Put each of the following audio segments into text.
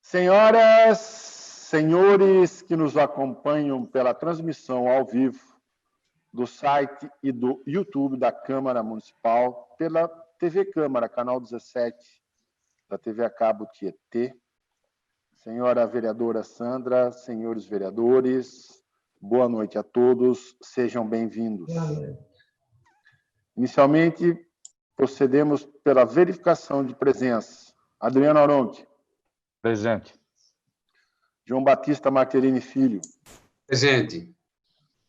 Senhoras, senhores que nos acompanham pela transmissão ao vivo do site e do YouTube da Câmara Municipal, pela TV Câmara, canal 17, da TV a cabo Tietê, senhora vereadora Sandra, senhores vereadores, boa noite a todos, sejam bem-vindos. Inicialmente, procedemos pela verificação de presença. Adriano Aronchi. Presente. João Batista Marquerini Filho. Presente.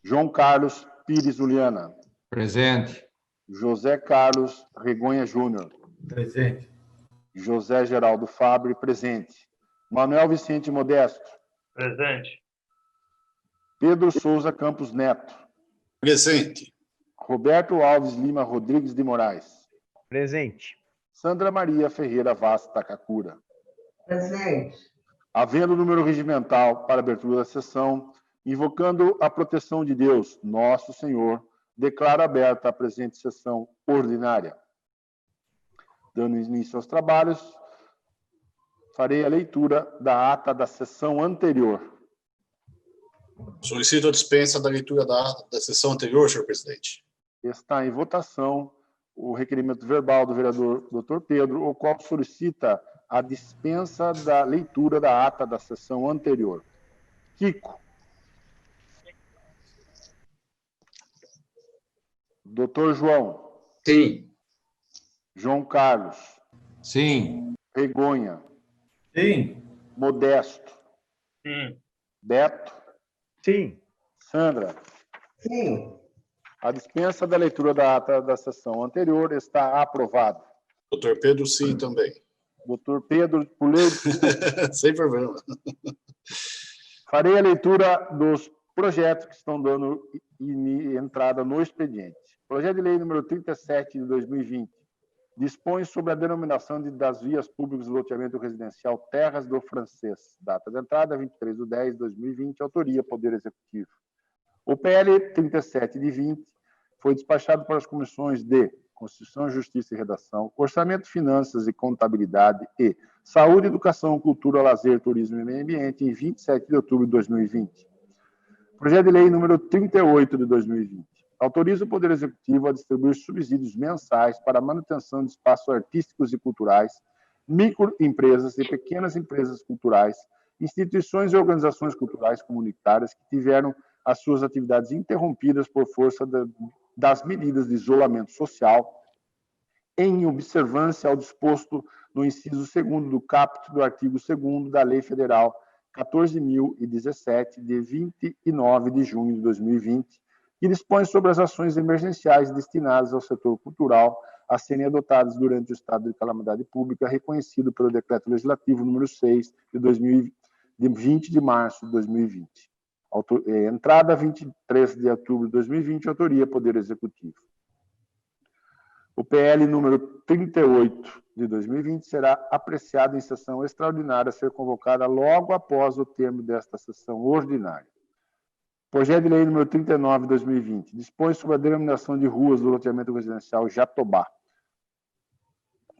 João Carlos Pires Uliana. Presente. José Carlos Regonha Júnior. Presente. José Geraldo Fabre, presente. Manuel Vicente Modesto. Presente. Pedro Souza Campos Neto. Presente. Roberto Alves Lima Rodrigues de Moraes. Presente. Sandra Maria Ferreira Vaz Takakura. Presente. Havendo número regimental para abertura da sessão, invocando a proteção de Deus, nosso Senhor, declaro aberta a presente sessão ordinária. Dando início aos trabalhos, farei a leitura da ata da sessão anterior. Solicito a dispensa da leitura da ata da sessão anterior, senhor presidente. Está em votação o requerimento verbal do vereador Dr. Pedro, o qual solicita a dispensa da leitura da ata da sessão anterior. Kiko. Dr. João. Sim. João Carlos. Sim. Regonha. Sim. Modesto. Sim. Beto. Sim. Sandra. Sim. A dispensa da leitura da ata da sessão anterior está aprovada. Doutor Pedro, sim, também. Doutor Pedro, por lei, Sem problema. farei a leitura dos projetos que estão dando entrada no expediente. Projeto de lei número 37 de 2020 dispõe sobre a denominação das vias públicas de loteamento residencial Terras do Francês. Data de entrada, 23/10/2020, autoria Poder Executivo. O PL 37 de 20 foi despachado para as comissões de Constituição, Justiça e Redação, Orçamento, Finanças e Contabilidade e Saúde, Educação, Cultura, Lazer, Turismo e Meio Ambiente em 27 de outubro de 2020. Projeto de lei número 38 de 2020. Autoriza o Poder Executivo a distribuir subsídios mensais para a manutenção de espaços artísticos e culturais, microempresas e pequenas empresas culturais, instituições e organizações culturais comunitárias que tiveram as suas atividades interrompidas por força das medidas de isolamento social, em observância ao disposto no inciso 2º do caput do artigo 2º da Lei Federal 14.017, de 29 de junho de 2020, que dispõe sobre as ações emergenciais destinadas ao setor cultural a serem adotadas durante o estado de calamidade pública, reconhecido pelo Decreto Legislativo número 6, de 20 de março de 2020. Entrada 23 de outubro de 2020, autoria Poder Executivo. O PL número 38 de 2020 será apreciado em sessão extraordinária a ser convocada logo após o termo desta sessão ordinária. Projeto de lei número 39 de 2020 dispõe sobre a denominação de ruas do loteamento residencial Jatobá.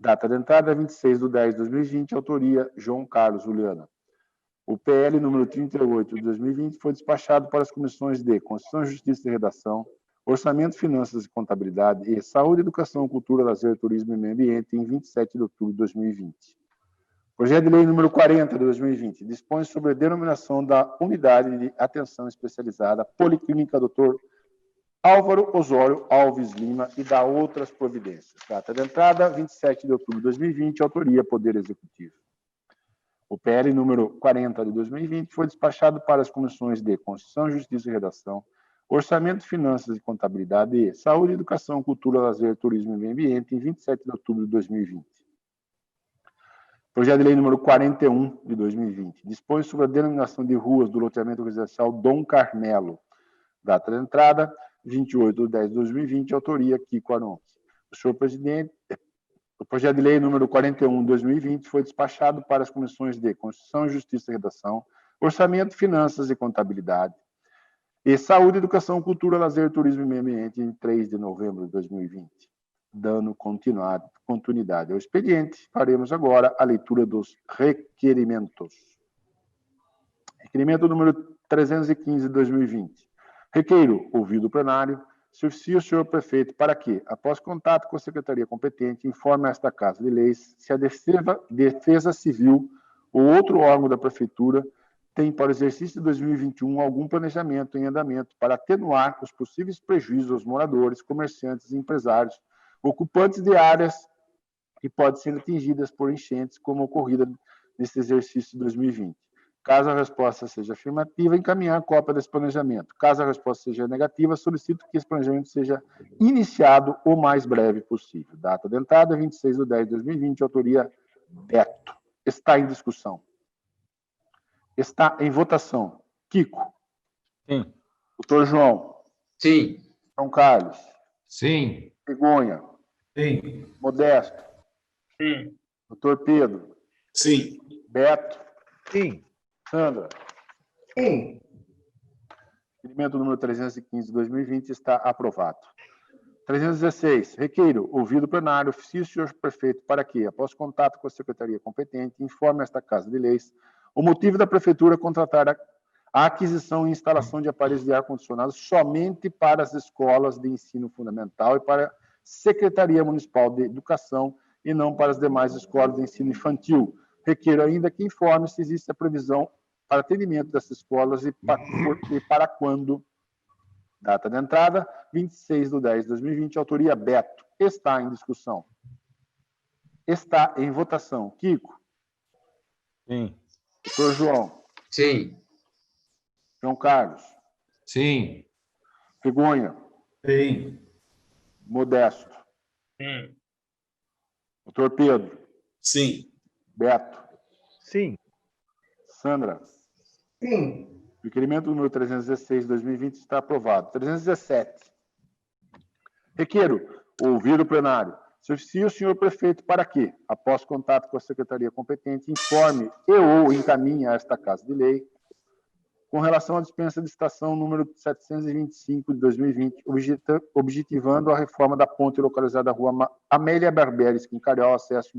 Data de entrada 26/10/2020, autoria João Carlos Uliana. O PL número 38 de 2020 foi despachado para as comissões de Constituição, Justiça e Redação, Orçamento, Finanças e Contabilidade e Saúde, Educação, Cultura, Lazer, Turismo e Meio Ambiente em 27 de outubro de 2020. Projeto de lei número 40 de 2020 dispõe sobre a denominação da Unidade de Atenção Especializada Policlínica Dr. Álvaro Osório Alves Lima e da outras providências. Data de entrada 27 de outubro de 2020, autoria Poder Executivo. O PL número 40 de 2020 foi despachado para as comissões de Constituição, Justiça e Redação, Orçamento, Finanças e Contabilidade e Saúde, Educação, Cultura, Lazer, Turismo e Meio Ambiente em 27 de outubro de 2020. Projeto de lei número 41 de 2020 dispõe sobre a denominação de ruas do loteamento residencial Dom Carmelo. Data de entrada 28/10/2020, autoria Kiko Aronchi. Senhor presidente, o projeto de lei número 41 de 2020 foi despachado para as comissões de Constituição, Justiça e Redação, Orçamento, Finanças e Contabilidade e Saúde, Educação, Cultura, Lazer, Turismo e Meio Ambiente em 3 de novembro de 2020. dando continuidade ao expediente, faremos agora a leitura dos requerimentos. Requerimento número 315 de 2020. Requeiro, ouvido o plenário, se oficia o senhor prefeito para que, após contato com a secretaria competente, informe a esta Casa de Leis se a Defesa Civil ou outro órgão da prefeitura tem para o exercício de 2021 algum planejamento em andamento para atenuar os possíveis prejuízos aos moradores, comerciantes e empresários ocupantes de áreas que podem ser atingidas por enchentes, como ocorrida neste exercício de 2020. Caso a resposta seja afirmativa, encaminhar a cópia desse planejamento. Caso a resposta seja negativa, solicito que esse planejamento seja iniciado o mais breve possível. Data de entrada, 26/10/2020, autoria Beto. Está em discussão. Está em votação. Kiko. Sim. Doutor João. Sim. João Carlos. Sim. Begonha. Sim. Modesto. Sim. Doutor Pedro. Sim. Beto. Sim. Sandra. Sim. Requerimento número 315 de 2020 está aprovado. 316. Requeiro, ouvido o plenário, oficie o senhor prefeito para que, após contato com a secretaria competente, informe esta Casa de Leis o motivo da prefeitura contratar a aquisição e instalação de aparelhos de ar-condicionado somente para as escolas de ensino fundamental e para a Secretaria Municipal de Educação e não para as demais escolas de ensino infantil. Requeiro ainda que informe se existe a previsão para atendimento dessas escolas e para quando. Data de entrada, 26/10/2020, autoria Beto. Está em discussão. Está em votação. Kiko. Sim. Doutor João. Sim. João Carlos. Sim. Begonha. Sim. Modesto. Sim. Doutor Pedro. Sim. Beto. Sim. Sandra. Sim. Requerimento número 316 de 2020 está aprovado. 317. Requeiro, ouvir o plenário. Se oficia o senhor prefeito para que, após contato com a secretaria competente, informe e ou encaminhe a esta Casa de Lei com relação à dispensa de estação número 725 de 2020, objetivando a reforma da ponte localizada na rua Amélia Barberes, em Carioca, acesso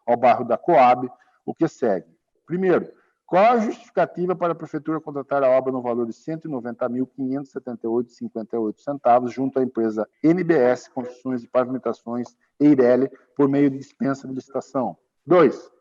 ao bairro da Coab, o que segue. Primeiro, qual a justificativa para a prefeitura contratar a obra no valor de R$ 190.578,58 junto à empresa NBS Construções e Pavimentações Eireli por meio de dispensa de licitação? 2.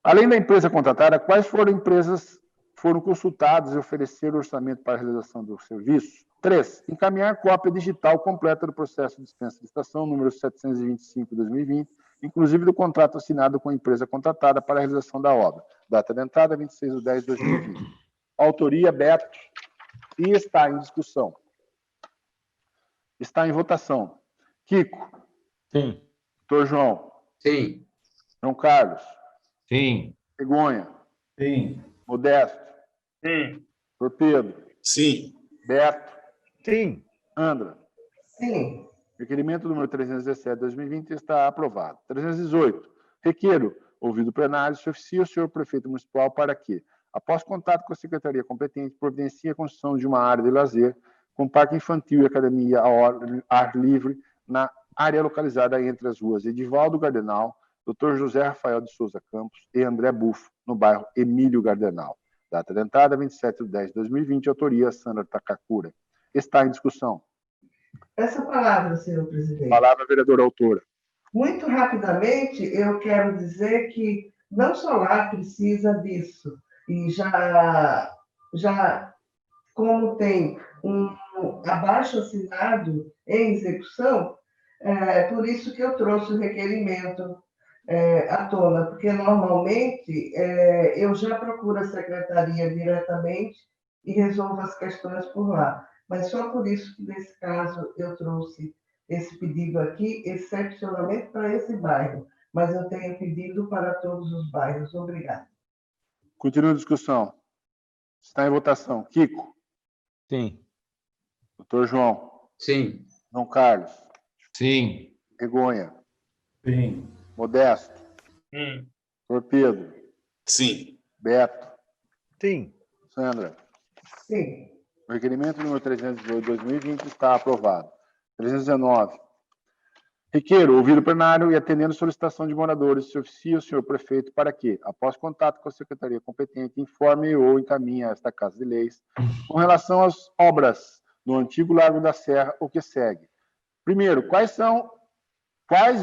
Além da empresa contratada, quais empresas foram consultadas e ofereceram orçamento para a realização do serviço? 3. Encaminhar cópia digital completa do processo de dispensa de licitação número 725/2020, inclusive do contrato assinado com a empresa contratada para a realização da obra. Data de entrada, 26/10/2020. Autoria, Beto. E está em discussão. Está em votação. Kiko. Sim. Doutor João. Sim. João Carlos. Sim. Begonha. Sim. Modesto. Sim. Doutor Pedro. Sim. Beto. Sim. Sandra. Sim. Requerimento número 317 de 2020 está aprovado. 318. Requeiro, ouvido o plenário, se oficia o senhor prefeito municipal para que, após contato com a secretaria competente, providencie a construção de uma área de lazer com parque infantil e academia ao ar livre na área localizada entre as ruas Edivaldo Gardenal, Dr. José Rafael de Souza Campos e André Bufo, no bairro Emílio Gardenal. Data de entrada, 27/10/2020, autoria Sandra Takakura. Está em discussão. Essa palavra, senhor presidente. Palavra, vereadora autora. Muito rapidamente, eu quero dizer que não só lá precisa disso, e já como tem um abaixo-assinado em execução, por isso que eu trouxe o requerimento à tona, porque normalmente eu já procuro a secretaria diretamente e resolvo as questões por lá. Mas só por isso que, nesse caso, eu trouxe esse pedido aqui, excepcionalmente para esse bairro. Mas eu tenho pedido para todos os bairros. Obrigada. Continua a discussão. Está em votação. Kiko. Sim. Doutor João. Sim. João Carlos. Sim. Begonha. Sim. Modesto. Sim. Doutor Pedro. Sim. Beto. Sim. Sandra. Sim. O requerimento número 318 de 2020 está aprovado. 319. Requeiro, ouvido o plenário e atendendo solicitação de moradores, se oficia o senhor prefeito para que, após contato com a secretaria competente, informe ou encaminhe a esta Casa de Leis com relação às obras no antigo Largo da Serra, o que segue. Primeiro, quais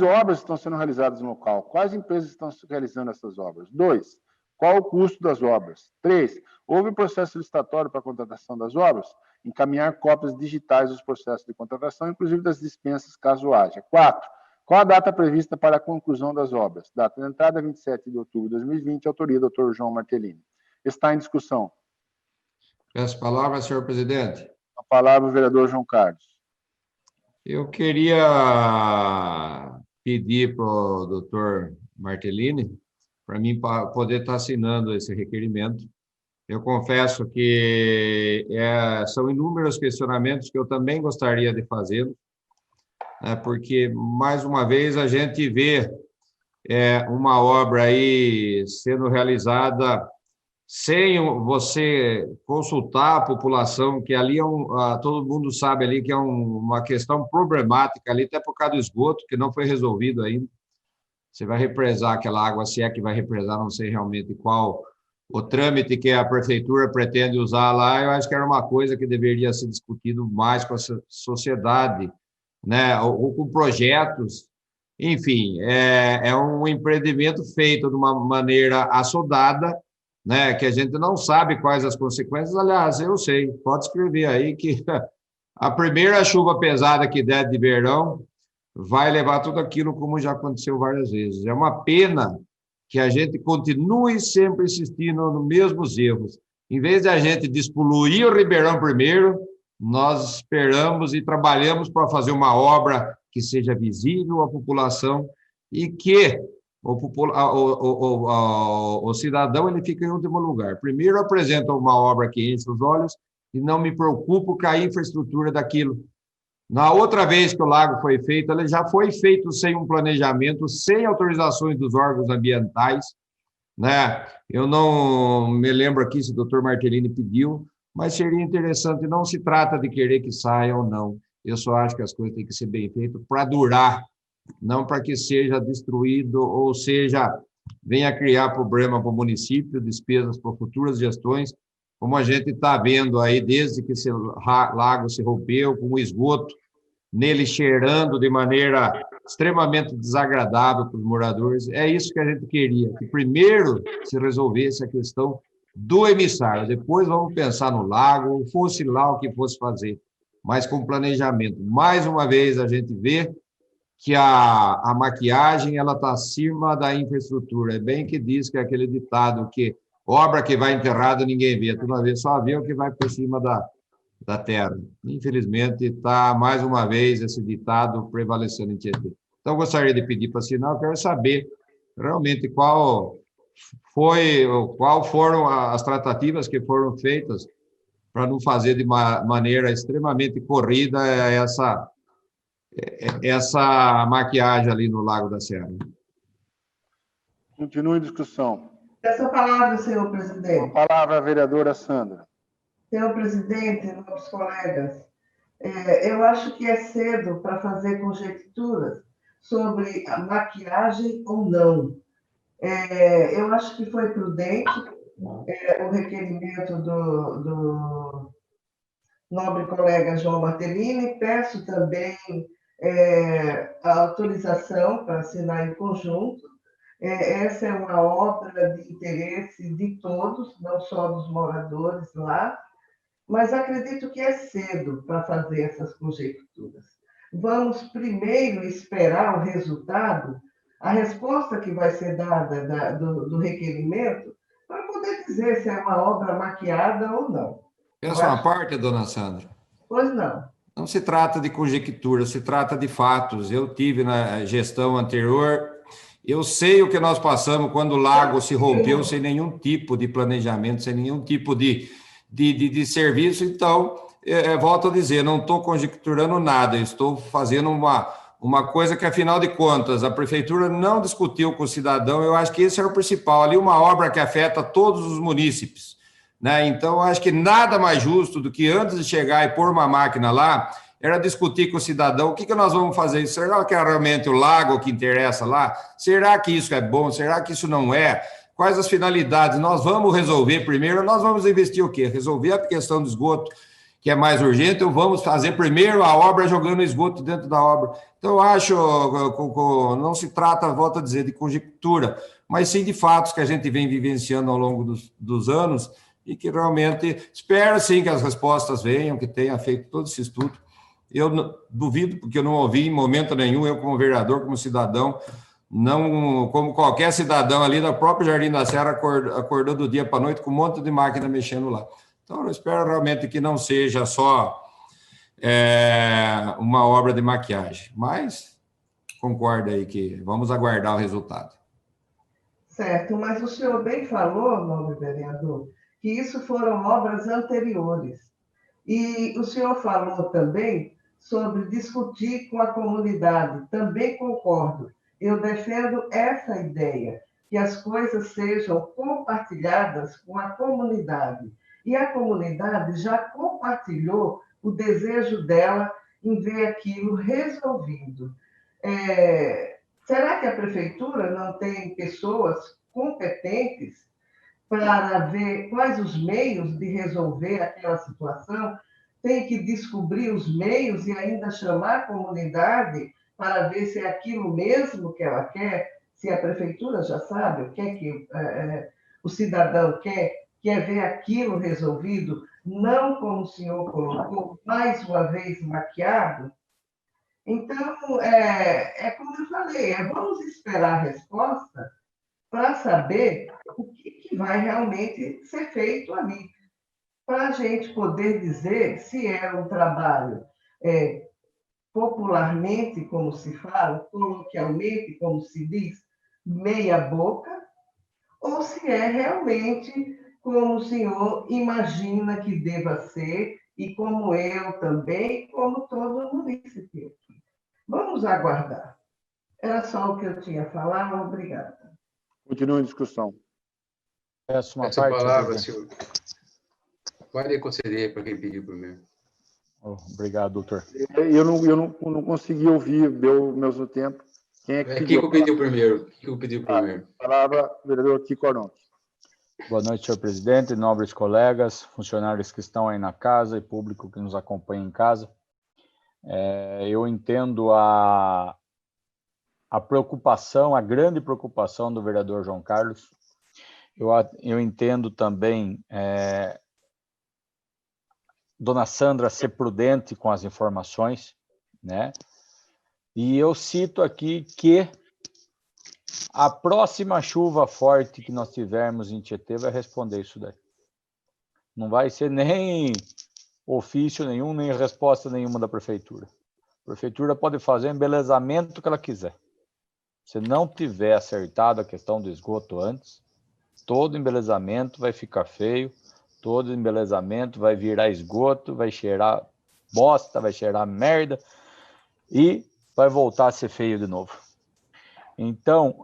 obras estão sendo realizadas no local? Quais empresas estão realizando essas obras? 2, qual o custo das obras? 3, houve processo licitatório para a contratação das obras? Encaminhar cópias digitais dos processos de contratação, inclusive das dispensas, caso haja. 4, qual a data prevista para a conclusão das obras? Data de entrada, 27 de outubro de 2020, autoria, doutor João Martellini. Está em discussão. Peço a palavra, senhor presidente. A palavra, o vereador João Carlos. Eu queria pedir para o doutor Martellini, para mim poder estar assinando esse requerimento. Eu confesso que são inúmeros questionamentos que eu também gostaria de fazer, né, porque, mais uma vez, a gente vê uma obra aí sendo realizada sem você consultar a população, que ali todo mundo sabe ali que é uma questão problemática ali, até por causa do esgoto, que não foi resolvido ainda. Você vai represar aquela água, se é que vai represar, não sei realmente qual o trâmite que a prefeitura pretende usar lá. Eu acho que era uma coisa que deveria ser discutido mais com a sociedade, né? Ou com projetos. Enfim, é um empreendimento feito de uma maneira assodada, né? Que a gente não sabe quais as consequências. Aliás, eu sei, pode escrever aí que a primeira chuva pesada que der de verão vai levar tudo aquilo, como já aconteceu várias vezes. É uma pena que a gente continue sempre insistindo nos mesmos erros. Em vez de a gente despoluir o Ribeirão primeiro, nós esperamos e trabalhamos para fazer uma obra que seja visível à população e que o cidadão ele fica em último lugar. Primeiro apresenta uma obra que enche os olhos e não me preocupo com a infraestrutura daquilo. Na outra vez que o lago foi feito, ele já foi feito sem um planejamento, sem autorizações dos órgãos ambientais, né? Eu não me lembro aqui se o doutor Martellini pediu, mas seria interessante, não se trata de querer que saia ou não. Eu só acho que as coisas têm que ser bem feitas para durar, não para que seja destruído ou seja, venha criar problema para o município, despesas para futuras gestões, como a gente está vendo aí desde que esse lago se rompeu, com o esgoto nele cheirando de maneira extremamente desagradável para os moradores. É isso que a gente queria, que primeiro se resolvesse a questão do emissário, depois vamos pensar no lago, ou fosse lá o que fosse fazer, mas com planejamento. Mais uma vez a gente vê que a maquiagem ela está acima da infraestrutura. É bem que diz que é aquele ditado que obra que vai enterrada ninguém vê, toda vez só vê o que vai por cima da terra. Infelizmente, está, mais uma vez, esse ditado prevalecendo em Tietê. Então, gostaria de pedir para assinar, eu quero saber realmente qual foram as tratativas que foram feitas para não fazer de maneira extremamente corrida essa maquiagem ali no Lago da Serra. Continue a discussão. Essa palavra, senhor presidente. A palavra a vereadora Sandra. Senhor presidente, nobres colegas, eu acho que é cedo para fazer conjecturas sobre a maquiagem ou não. Eu acho que foi prudente o requerimento do nobre colega João Martellini. Peço também a autorização para assinar em conjunto. Essa é uma obra de interesse de todos, não só dos moradores lá, mas acredito que é cedo para fazer essas conjecturas. Vamos primeiro esperar o resultado, a resposta que vai ser dada do requerimento, para poder dizer se é uma obra maquiada ou não. Pensa uma parte, dona Sandra. Pois não. Não se trata de conjectura, se trata de fatos. Eu tive na gestão anterior, eu sei o que nós passamos quando o lago se rompeu sem nenhum tipo de planejamento, sem nenhum tipo de serviço. Então, volto a dizer, não estou conjecturando nada, estou fazendo uma coisa que, afinal de contas, a prefeitura não discutiu com o cidadão. Eu acho que esse é o principal. Ali, uma obra que afeta todos os munícipes, né? Então, eu acho que nada mais justo do que, antes de chegar e pôr uma máquina lá, era discutir com o cidadão o que nós vamos fazer. Será que é realmente o lago que interessa lá? Será que isso é bom? Será que isso não é? Quais as finalidades? Nós vamos resolver primeiro, nós vamos investir o quê? Resolver a questão do esgoto, que é mais urgente, ou vamos fazer primeiro a obra jogando esgoto dentro da obra? Então, eu acho, não se trata, volto a dizer, de conjectura, mas sim de fatos que a gente vem vivenciando ao longo dos anos e que realmente espero, sim, que as respostas venham, que tenha feito todo esse estudo. Eu duvido, porque eu não ouvi em momento nenhum, eu como vereador, como cidadão, não, como qualquer cidadão ali da própria Jardim da Serra, acordou do dia para a noite com um monte de máquina mexendo lá. Então, eu espero realmente que não seja só uma obra de maquiagem, mas concordo aí que vamos aguardar o resultado. Certo, mas o senhor bem falou, nobre vereador, que isso foram obras anteriores. E o senhor falou também sobre discutir com a comunidade. Também concordo. Eu defendo essa ideia, que as coisas sejam compartilhadas com a comunidade. E a comunidade já compartilhou o desejo dela em ver aquilo resolvido. Será que a prefeitura não tem pessoas competentes para ver quais os meios de resolver aquela situação? Tem que descobrir os meios e ainda chamar a comunidade para ver se é aquilo mesmo que ela quer, se a prefeitura já sabe o que é que o cidadão quer ver aquilo resolvido, não como o senhor colocou, mais uma vez maquiado. Então, como eu falei, vamos esperar a resposta para saber o que vai realmente ser feito ali, para a gente poder dizer se é um trabalho popularmente, como se fala, coloquialmente, como se diz, meia boca, ou se é realmente como o senhor imagina que deva ser, e como eu também, como todo município. Vamos aguardar. Era só o que eu tinha a falar. Obrigada. Continua a discussão. Peço uma Essa parte, palavra, senhor. senhor. Pode conceder para quem pediu primeiro. Obrigado, doutor. Eu não consegui ouvir, deu o mesmo tempo. Quem é que pediu? Kiko pediu primeiro. Kiko pediu primeiro. Palavra, vereador Kiko Arnott. Boa noite, senhor presidente, nobres colegas, funcionários que estão aí na casa e público que nos acompanha em casa. Eu entendo a preocupação, a grande preocupação do vereador João Carlos. Eu entendo também dona Sandra ser prudente com as informações, né? E eu cito aqui que a próxima chuva forte que nós tivermos em Tietê vai responder isso daí. Não vai ser nem ofício nenhum, nem resposta nenhuma da prefeitura. A prefeitura pode fazer o embelezamento que ela quiser. Se não tiver acertado a questão do esgoto antes, todo embelezamento vai ficar feio, todo embelezamento vai virar esgoto, vai cheirar bosta, vai cheirar merda e vai voltar a ser feio de novo. Então,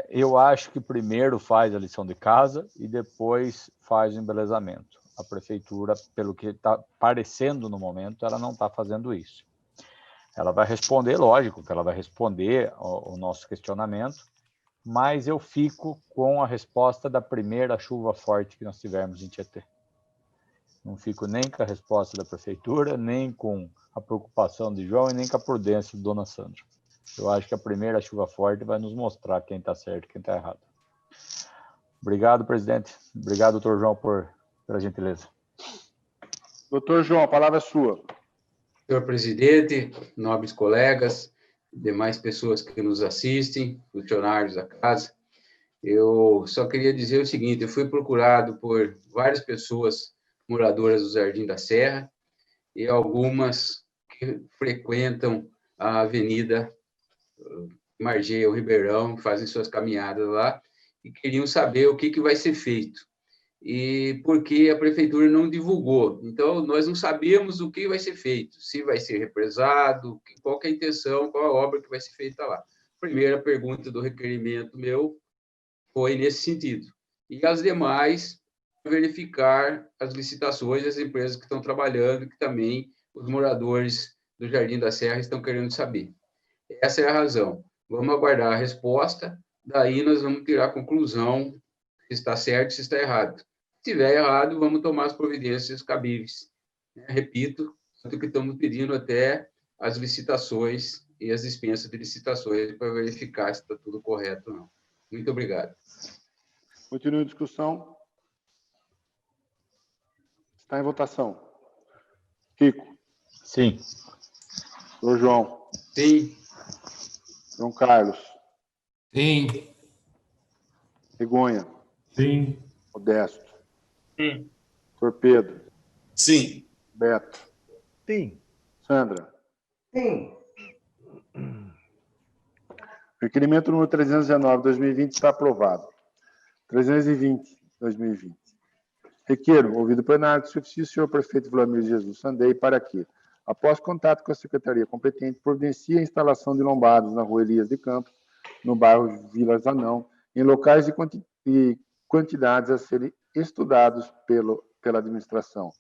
eu acho que primeiro faz a lição de casa e depois faz o embelezamento. A prefeitura, pelo que está parecendo no momento, ela não está fazendo isso. Ela vai responder, lógico que ela vai responder o nosso questionamento, mas eu fico com a resposta da primeira chuva forte que nós tivermos em Tietê. Não fico nem com a resposta da prefeitura, nem com a preocupação de João e nem com a prudência de dona Sandra. Eu acho que a primeira chuva forte vai nos mostrar quem está certo e quem está errado. Obrigado, presidente. Obrigado, doutor João, pela gentileza. Doutor João, a palavra é sua. Senhor presidente, nobres colegas, demais pessoas que nos assistem, funcionários da casa, eu só queria dizer o seguinte: eu fui procurado por várias pessoas moradoras do Jardim da Serra e algumas que frequentam a avenida margeia o Ribeirão, fazem suas caminhadas lá e queriam saber o que vai ser feito. E porque a prefeitura não divulgou. Então, nós não sabíamos o que vai ser feito, se vai ser represado, qual que é a intenção, qual a obra que vai ser feita lá. Primeira pergunta do requerimento meu foi nesse sentido. E as demais, verificar as licitações das empresas que estão trabalhando, que também os moradores do Jardim da Serra estão querendo saber. Essa é a razão. Vamos aguardar a resposta, daí nós vamos tirar a conclusão se está certo, se está errado. Se estiver errado, vamos tomar as providências cabíveis. Repito, tanto que estamos pedindo até as licitações e as dispensas de licitações para verificar se está tudo correto ou não. Muito obrigado. Continua a discussão. Está em votação. Kiko. Sim. Doutor João. Sim. João Carlos. Sim. Regonha. Sim. Modesto. Sim. Doutor Pedro. Sim. Beto. Sim. Sandra. Sim. Requerimento número 319, 2020 está aprovado. 320, 2020. Requeiro, ouvido plenário, de ofício, senhor prefeito Vlamir Jesus Sandei, para que, após contato com a secretaria competente, providencie a instalação de lombadas na rua Elias de Campos, no bairro Vila Zanão, em locais e quantidades a serem estudados pela administração.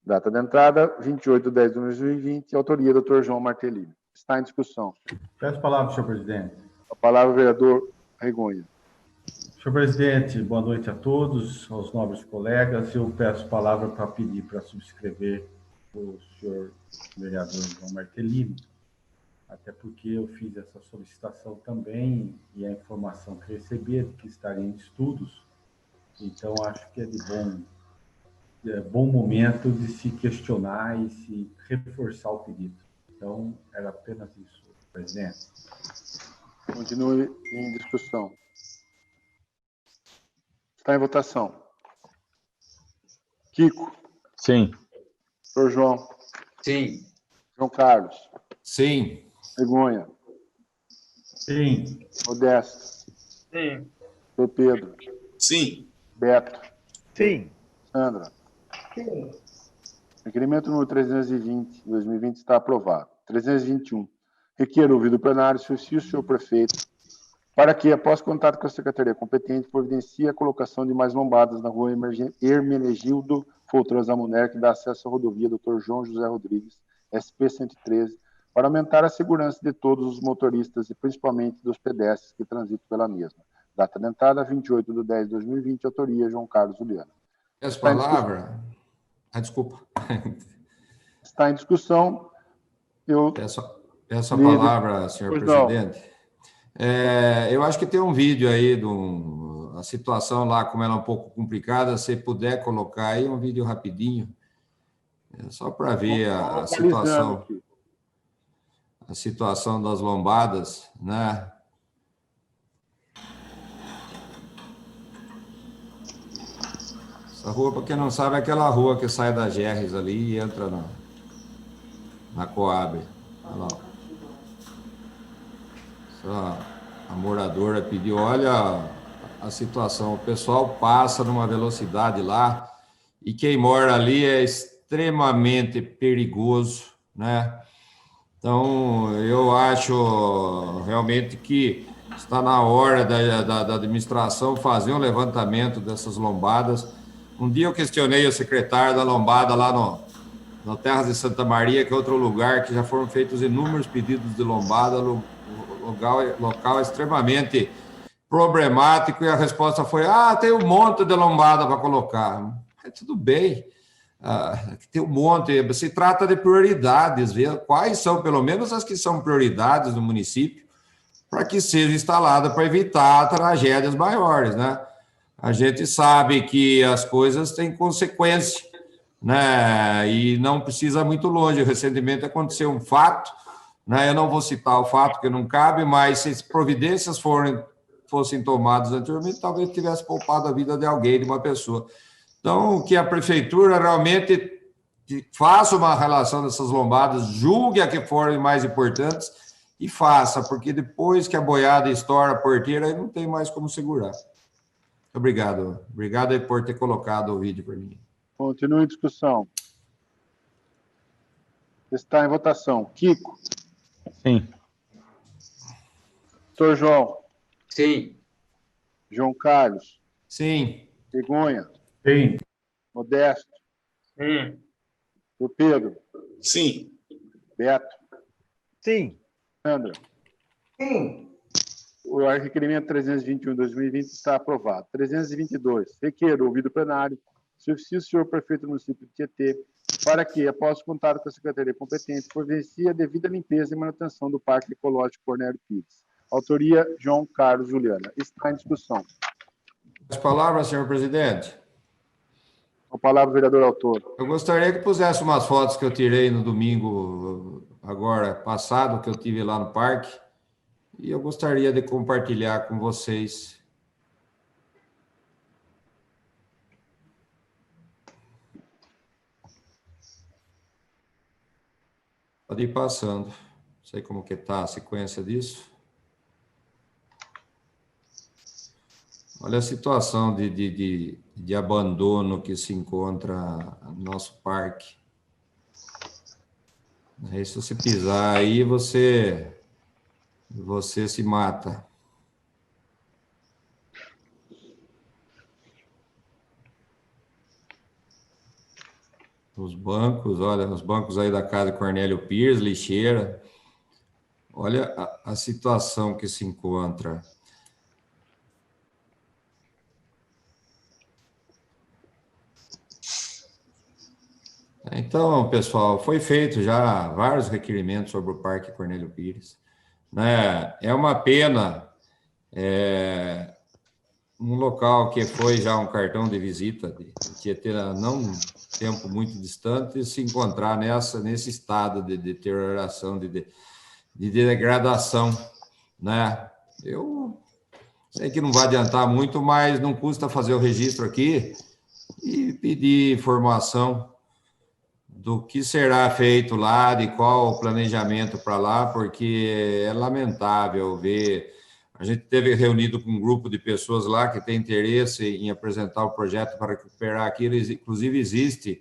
Data de entrada, 28/10/2020, autoria do Dr. João Martellini. Está em discussão. Peço a palavra, senhor presidente. A palavra, vereador Regonha. Senhor presidente, boa noite a todos, aos nobres colegas. Eu peço a palavra para pedir para subscrever o senhor vereador João Martellini, até porque eu fiz essa solicitação também e a informação que recebi é de que estaria em estudos, então acho que é de bom momento de se questionar e se reforçar o pedido. Então, era apenas isso, presidente. Continue em discussão. Está em votação. Kiko. Sim. Doutor João. Sim. João Carlos. Sim. Regonha. Sim. Modesto. Sim. Doutor Pedro. Sim. Beto. Sim. Sandra. Sim. Requerimento número 320, 2020 está aprovado. 321. Requer ouvido plenário, se o senhor prefeito, para que, após contato com a secretaria competente, providencie a colocação de mais lombadas na rua Hermenegildo Foltran Zamuner, que dá acesso à rodovia Dr. João José Rodrigues, SP-113, para aumentar a segurança de todos os motoristas e principalmente dos pedestres que transitam pela mesma. Data de entrada, 28/10/2020, autoria João Carlos Juliano. Essa palavra... desculpa. Está em discussão. Eu Peço a palavra, senhor presidente. Eu acho que tem um vídeo aí a situação lá, como ela é um pouco complicada, se puder colocar aí um vídeo rapidinho, só para ver a situação das lombadas, né? Essa rua, para quem não sabe, é aquela rua que sai da Gerres ali e entra na Coab. Olha lá. A moradora pediu, olha a situação, o pessoal passa numa velocidade lá e quem mora ali é extremamente perigoso, né? Então, eu acho realmente que está na hora da administração fazer um levantamento dessas lombadas. Um dia eu questionei o secretário da lombada lá no Terras de Santa Maria, que é outro lugar que já foram feitos inúmeros pedidos de lombada, local é extremamente problemático, e a resposta foi, tem um monte de lombada para colocar. Tudo bem, tem um monte, se trata de prioridades, ver quais são, pelo menos as que são prioridades do município, para que seja instalada para evitar tragédias maiores, né? A gente sabe que as coisas têm consequência, né? E não precisa muito longe. Recentemente aconteceu um fato, né? Eu não vou citar o fato, que não cabe, mas se providências fossem tomadas anteriormente, talvez tivesse poupado a vida de alguém, de uma pessoa. Então, que a prefeitura realmente faça uma relação dessas lombadas, julgue a que forem mais importantes e faça, porque depois que a boiada estoura a porteira, aí não tem mais como segurar. Obrigado. Obrigado aí por ter colocado o vídeo para mim. Continue em discussão. Está em votação. Kiko. Sim. Doutor João. Sim. João Carlos. Sim. Regonha. Sim. Modesto. Sim. Doutor Pedro. Sim. Beto, Sim. Sandra. Sim. O requerimento 321/2020 está aprovado. 322. Requer, ouvido plenário, se oficia o senhor prefeito do município de Tietê, para que, após contato com a secretaria competente, providencie a devida limpeza e manutenção do Parque Ecológico Cornélio Pires. Autoria, João Carlos Juliana. Está em discussão. As palavras, senhor presidente. Com a palavra, o vereador autor. Eu gostaria que pusesse umas fotos que eu tirei no domingo, agora passado, que eu tive lá no parque, e eu gostaria de compartilhar com vocês. Pode ir passando. Não sei como que está a sequência disso. Olha a situação de abandono que se encontra no nosso parque. Aí, se você pisar aí, você se mata. Os bancos, olha, os bancos aí da casa Cornélio Pires, lixeira. Olha a situação que se encontra. Então, pessoal, foi feito já vários requerimentos sobre o Parque Cornélio Pires, né? É uma pena, um local que foi já um cartão de visita de Tietê, não um tempo muito distante, se encontrar nesse estado de deterioração, de degradação, né? Eu sei que não vai adiantar muito, mas não custa fazer o registro aqui e pedir informação do que será feito lá, de qual o planejamento para lá, porque é lamentável ver. A gente teve reunido com um grupo de pessoas lá que tem interesse em apresentar o projeto para recuperar aquilo. Inclusive, existe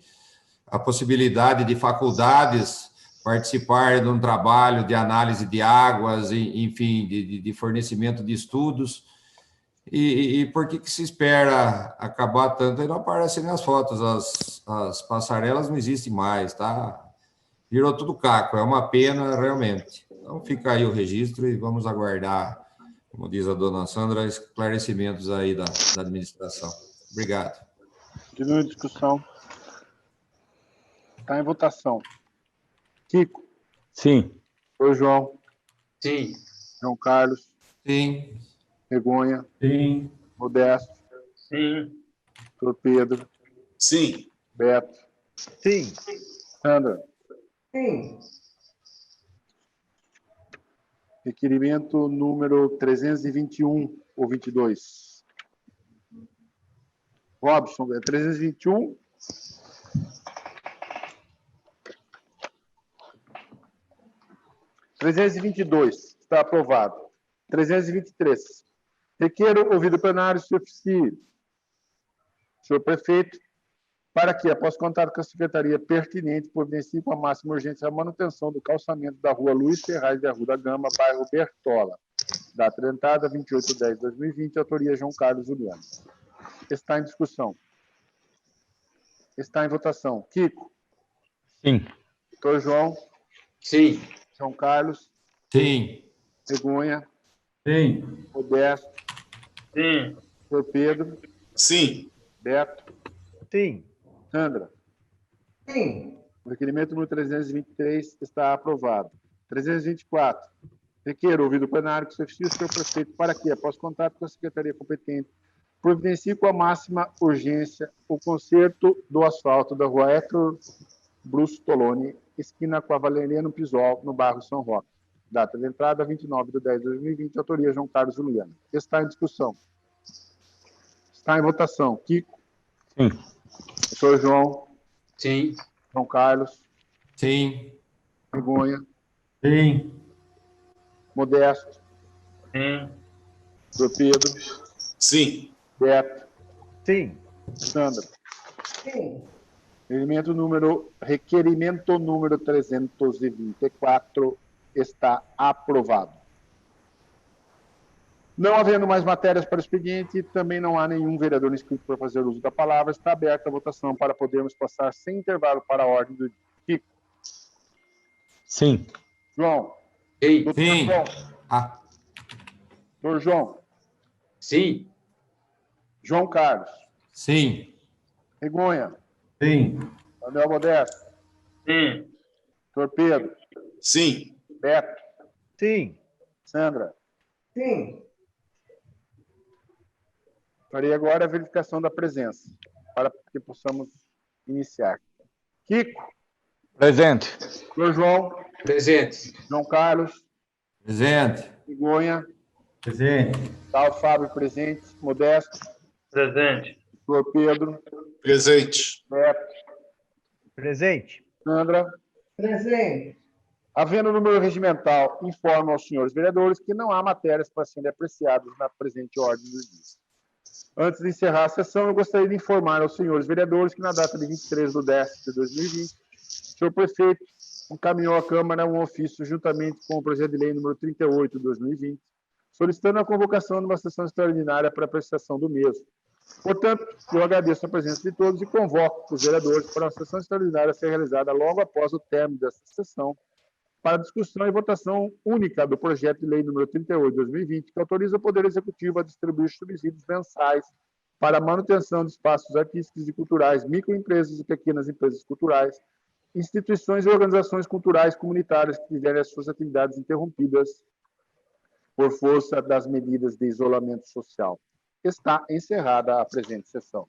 a possibilidade de faculdades participar de um trabalho de análise de águas, enfim, de fornecimento de estudos. E por que se espera acabar tanto? Aí não aparecem nas fotos, as passarelas não existem mais, tá? Virou tudo caco, é uma pena realmente. Então fica aí o registro e vamos aguardar, como diz a dona Sandra, esclarecimentos aí da administração. Obrigado. Continua a discussão. Está em votação. Kiko. Sim. Ô, João. Sim. João Carlos. Sim. Begonha. Sim. Modesto. Sim. Doutor Pedro. Sim. Beto. Sim. Sandra. Sim. Requerimento número 321 ou 22. Robson, 321. Está aprovado. 323. Requeiro ouvido plenário se oficie, senhor prefeito, para que, após contato com a secretaria pertinente, providencie com a máxima urgência a manutenção do calçamento da rua Luiz Ferraz de Arruda Gama, bairro Bertola. Data de entrada, 28/10/2020, autoria João Carlos Juliano. Está em discussão. Está em votação. Kiko. Sim. Doutor João. Sim. João Carlos. Sim. Begonha. Sim. Modesto. Sim. Doutor Pedro. Sim. Beto. Sim. Sandra. Sim. O requerimento número 323 está aprovado. 324. Requer ouvido plenário que se oficie o senhor prefeito para que, após contato com a secretaria competente, providencie com a máxima urgência o conserto do asfalto da rua Héctor Brustoloni, esquina com a Valeriano Pisol, no bairro São Roque. Data de entrada, 29/10/2020, autoria João Carlos Juliano. Está em discussão. Está em votação. Kiko. Sim. Doutor João. Sim. João Carlos. Sim. Begonha. Sim. Modesto. Sim. Doutor Pedro. Sim. Beto. Sim. Sandra. Sim. Requerimento número 324 está aprovado. Não havendo mais matérias para o expediente, também não há nenhum vereador inscrito para fazer uso da palavra. Está aberta a votação para podermos passar sem intervalo para a ordem do dia. Kiko. Sim. João. Sim. Doutor Sim. João. Ah, Doutor João. Sim. João Carlos. sim. Regonha. Sim. Manuel Modesto. Sim. Doutor Pedro. Sim. Beto. Sim. Sandra. Sim. Farei agora a verificação da presença, para que possamos iniciar. Kiko. Presente. Doutor João. Presente. João Carlos. Presente. Regonha. Presente. Tal Fábio presente. Modesto. Presente. Doutor Pedro. Presente. Beto. Presente. Sandra. Presente. Havendo número regimental, informo aos senhores vereadores que não há matérias para serem apreciadas na presente ordem do dia. Antes de encerrar a sessão, eu gostaria de informar aos senhores vereadores que na data de 23/10 de 2020, o senhor prefeito encaminhou à Câmara um ofício juntamente com o projeto de lei número 38 de 2020, solicitando a convocação de uma sessão extraordinária para apreciação do mesmo. Portanto, eu agradeço a presença de todos e convoco os vereadores para uma sessão extraordinária a ser realizada logo após o término desta sessão, para discussão e votação única do projeto de lei número 38 de 2020, que autoriza o Poder Executivo a distribuir subsídios mensais para a manutenção de espaços artísticos e culturais, microempresas e pequenas empresas culturais, instituições e organizações culturais comunitárias que tiverem as suas atividades interrompidas por força das medidas de isolamento social. Está encerrada a presente sessão.